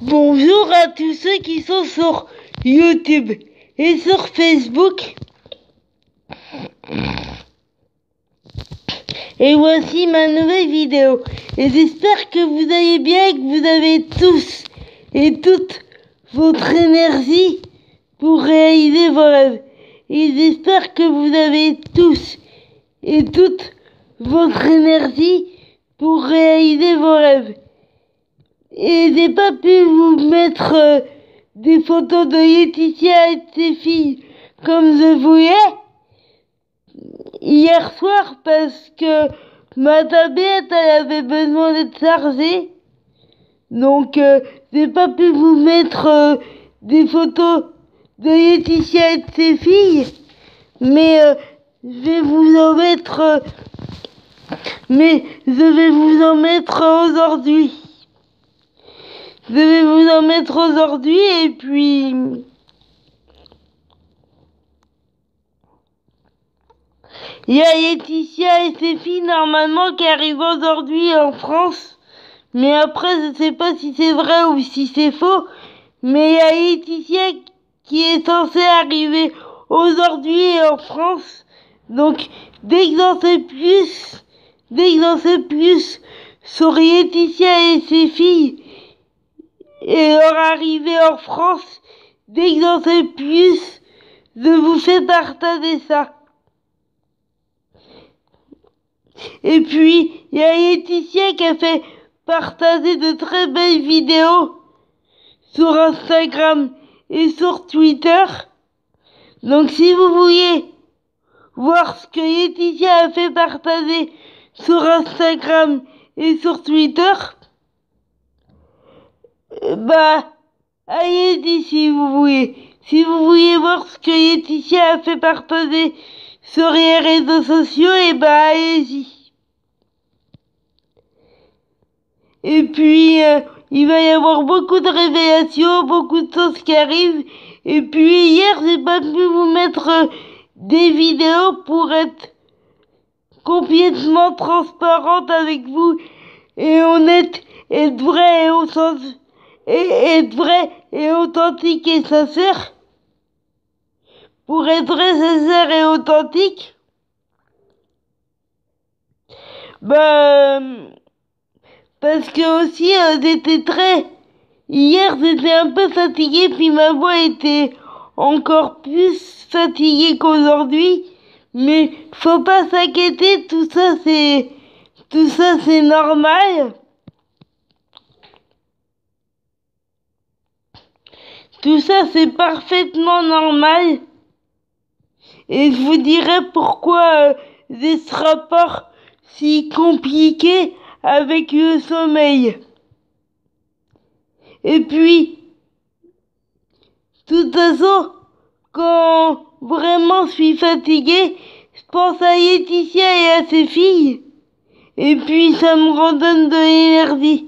Bonjour à tous ceux qui sont sur YouTube et sur Facebook. Et voici ma nouvelle vidéo. Et j'espère que vous allez bien et que vous avez tous et toute votre énergie pour réaliser vos rêves. Et j'espère que vous avez tous et toute votre énergie pour réaliser vos rêves. Et j'ai pas pu vous mettre des photos de Laetitia et de ses filles comme je voulais hier soir parce que ma tablette elle avait besoin d'être chargée. Donc j'ai pas pu vous mettre des photos de Laetitia et de ses filles. Mais je vais vous en mettre aujourd'hui. Je vais vous en mettre aujourd'hui et puis il y a Laetitia et ses filles normalement qui arrivent aujourd'hui en France. Mais après je sais pas si c'est vrai ou si c'est faux. Mais il y a Laetitia qui est censée arriver aujourd'hui en France. Donc dès que j'en sais plus sur Laetitia et ses filles et leur arrivée en France, dès que j'en sais plus, je vous fais partager ça. Et puis, il y a Laetitia qui a fait partager de très belles vidéos sur Instagram et sur Twitter. Donc si vous voulez voir ce que Laetitia a fait partager sur Instagram et sur Twitter, allez-y si vous voulez. Si vous voulez voir ce que Laetitia a fait partager sur les réseaux sociaux, allez-y. Et puis, il va y avoir beaucoup de révélations, beaucoup de choses qui arrivent. Et puis, hier, j'ai pas pu vous mettre des vidéos pour être complètement transparente avec vous et honnête, être vrai et au sens... être vrai et authentique et sincère. Pour être vrai, sincère et authentique, parce que aussi hier j'étais un peu fatiguée, puis ma voix était encore plus fatiguée qu'aujourd'hui. Mais faut pas s'inquiéter, tout ça c'est normal. Tout ça c'est parfaitement normal. Et je vous dirai pourquoi j'ai ce rapport si compliqué avec le sommeil. Et puis, de toute façon, quand vraiment je suis fatiguée, je pense à Laetitia et à ses filles. Et puis ça me redonne de l'énergie.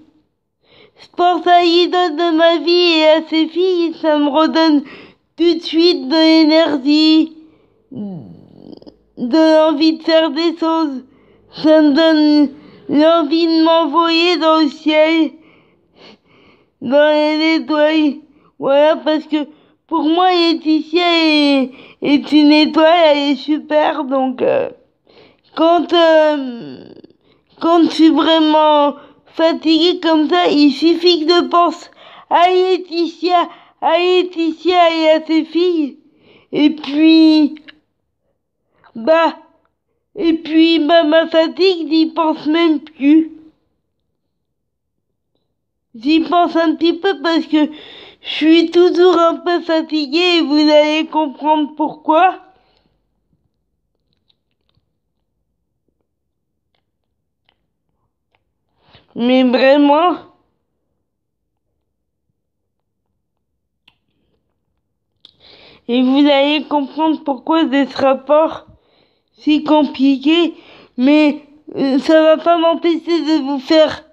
Je pense à l'idole de ma vie et à ses filles, ça me redonne tout de suite de l'énergie, de l'envie de faire des choses. Ça me donne l'envie de m'envoyer dans le ciel, dans les étoiles. Voilà, parce que pour moi, Laetitia est une étoile, elle est super. Donc, quand je suis vraiment fatiguée comme ça, il suffit que je pense à Laetitia et à ses filles. Et puis, ma fatigue, j'y pense même plus. J'y pense un petit peu parce que je suis toujours un peu fatiguée et vous allez comprendre pourquoi. Mais vraiment, et vous allez comprendre pourquoi j'ai ce rapport si compliqué. Mais ça va pas m'empêcher de vous faire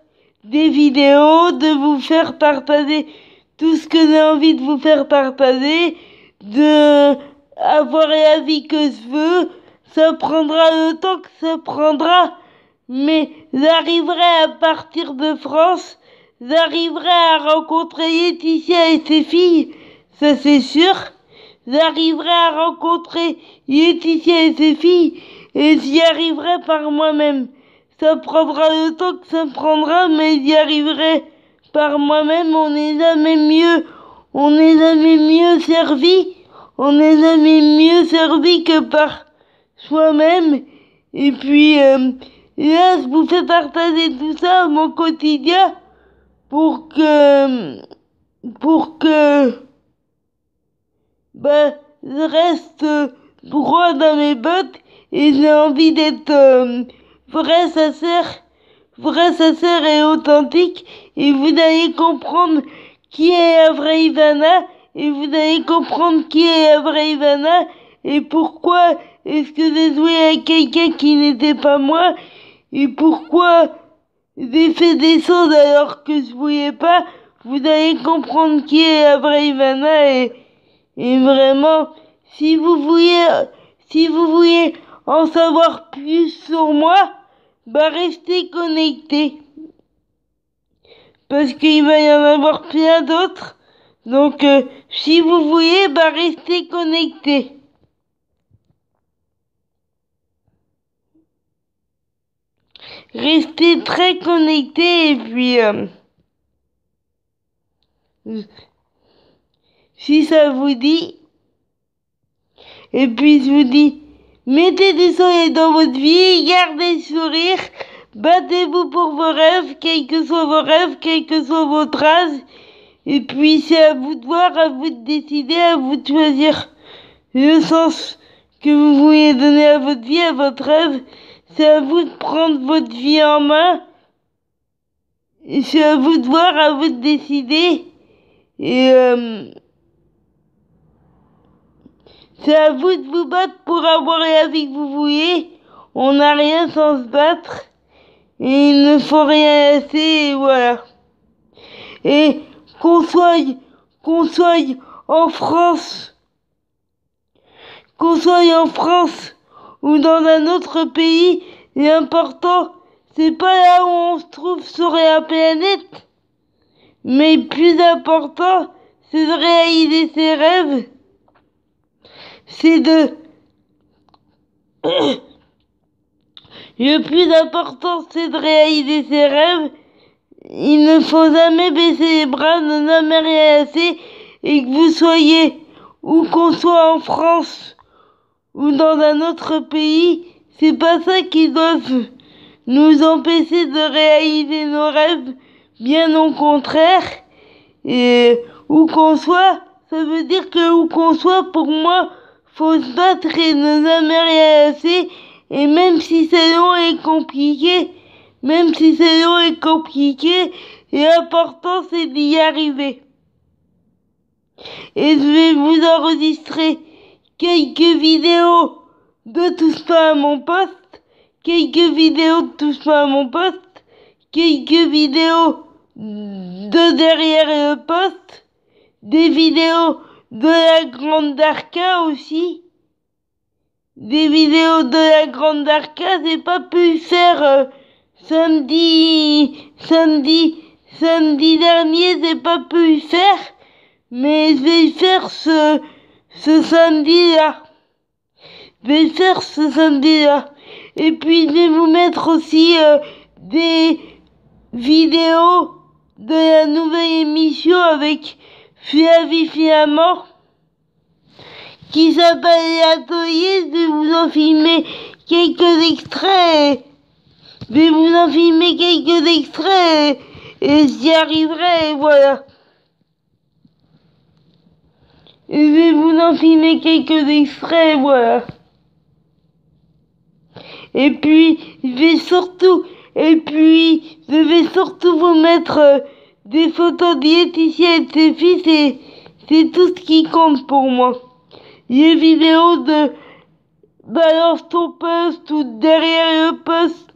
des vidéos, de vous faire partager tout ce que j'ai envie de vous faire partager, de avoir la vie que je veux. Ça prendra le temps que ça prendra, mais j'arriverai à partir de France, j'arriverai à rencontrer Laetitia et ses filles, ça c'est sûr. J'arriverai à rencontrer Laetitia et ses filles et j'y arriverai par moi-même. Ça prendra le temps que ça prendra, mais j'y arriverai par moi-même. On n'est jamais mieux servi. On n'est jamais mieux servi que par soi-même. Et puis là, je vous fais partager tout ça, mon quotidien, pour que je reste droit dans mes bottes et j'ai envie d'être vrai, sincère et authentique, et vous allez comprendre qui est la vraie Ivana, et vous allez comprendre qui est la vraie Ivana et pourquoi est-ce que j'ai joué à quelqu'un qui n'était pas moi, et pourquoi j'ai fait des choses alors que je voulais pas. Vous allez comprendre qui est la vraie Ivana, et vraiment, si vous voulez en savoir plus sur moi, restez connectés. Parce qu'il va y en avoir plein d'autres. Donc, si vous voulez, restez connectés. Restez très connectés, et puis si ça vous dit, et puis je vous dis, mettez du soleil dans votre vie, gardez le sourire, battez-vous pour vos rêves, quels que soient vos rêves, quel que soit votre âge, et puis c'est à vous de voir, à vous de décider, à vous de choisir le sens que vous voulez donner à votre vie, à votre rêve. C'est à vous de prendre votre vie en main, et c'est à vous de voir, à vous de décider, et c'est à vous de vous battre pour avoir la vie que vous voulez. On n'a rien sans se battre, et il ne faut rien laisser, et voilà. Et qu'on soit en France, ou dans un autre pays, l'important, c'est pas là où on se trouve sur la planète, mais plus important, c'est de réaliser ses rêves. Le plus important, c'est de réaliser ses rêves. Il ne faut jamais baisser les bras, ne jamais rien laisser, et que vous soyez, ou qu'on soit en France, ou dans un autre pays, c'est pas ça qui doit nous empêcher de réaliser nos rêves, bien au contraire. Et où qu'on soit, ça veut dire que où qu'on soit, pour moi, faut se battre et ne jamais rien laisser. Et même si c'est long et compliqué, l'important c'est d'y arriver. Et je vais vous enregistrer quelques vidéos de Touche pas à mon poste, quelques vidéos de derrière le poste, des vidéos de la Grande Darka aussi. Des vidéos de la Grande Darka, j'ai pas pu faire samedi dernier, j'ai pas pu faire, mais je vais faire ce samedi-là. Et puis je vais vous mettre aussi des vidéos de la nouvelle émission avec Flavie Fiamment qui s'appelle L'Atelier. Je vais vous en filmer quelques extraits. Et j'y arriverai, et voilà. Et je vais vous en filmer quelques extraits, voilà. Et puis, je vais surtout vous mettre des photos de Laetitia et de ses fils, et c'est tout ce qui compte pour moi. Les vidéos de balance ton poste ou derrière le poste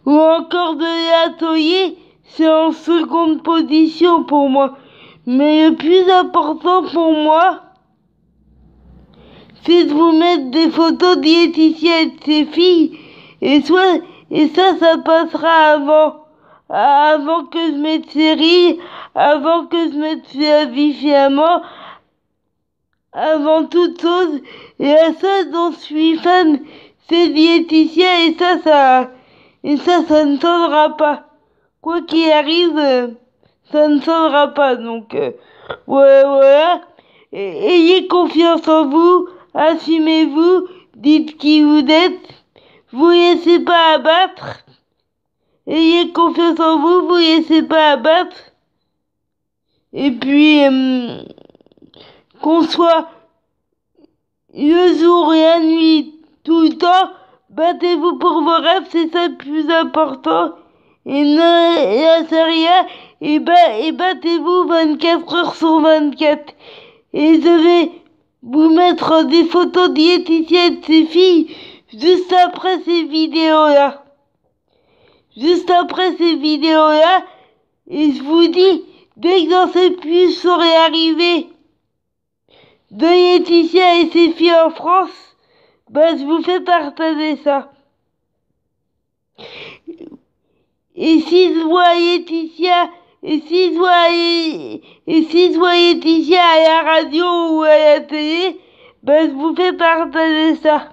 ou encore de l'atelier, c'est en seconde position pour moi. Mais le plus important pour moi, c'est de vous mettre des photos de Laetitia et de ses filles, et ça passera avant que je mette série, avant que je mette vie fiamment, avant toute chose. Et à ça dont je suis fan, c'est Laetitia, et ça ne changera pas. Quoi qu'il arrive, ça ne changera pas. Donc, ouais, voilà. Ayez confiance en vous, assumez-vous, dites qui vous êtes, vous laissez pas abattre. Ayez confiance en vous, vous laissez pas abattre. Et puis, qu'on soit le jour et la nuit, tout le temps, battez-vous pour vos rêves, c'est ça le plus important. Et ne lâchez rien, et battez-vous 24 heures sur 24. Et je vais vous mettre des photos de Laetitia et de ses filles juste après ces vidéos-là. Juste après ces vidéos-là, et je vous dis, dès que j'en sais plus sur l'arrivée de Laetitia et ses filles en France, bah je vous fais partager ça. Et si je vois Laetitia, et si je vois Laetitia à la radio ou à la télé, bah je vous fais partager ça.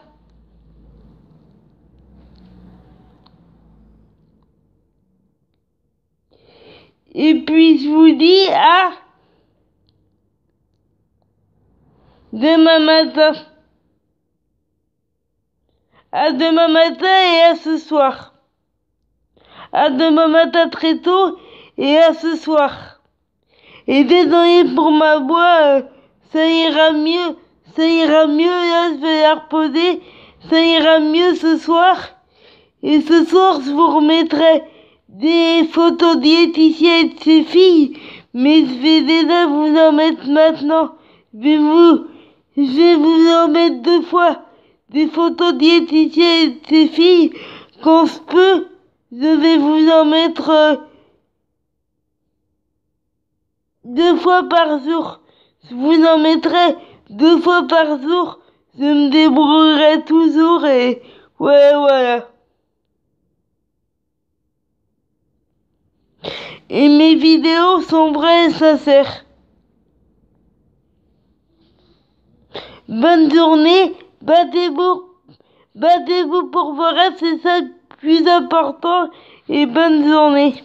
Et puis je vous dis à demain matin. À demain matin et à ce soir. À demain matin très tôt et à ce soir. Et désolé pour ma voix, ça ira mieux. Ça ira mieux, là je vais la reposer. Ça ira mieux ce soir. Et ce soir je vous remettrai des photos de Laetitia et de ses filles. Mais je vais déjà vous en mettre maintenant. Je vais vous en mettre 2 fois. Des photos de Laetitia et de ses filles. Quand je peux, je vais vous en mettre 2 fois par jour. Je vous en mettrai 2 fois par jour. Je me débrouillerai toujours et ouais, voilà. Et mes vidéos sont vraies et sincères. Bonne journée, battez-vous pour vos rêves, c'est ça le plus important, et bonne journée.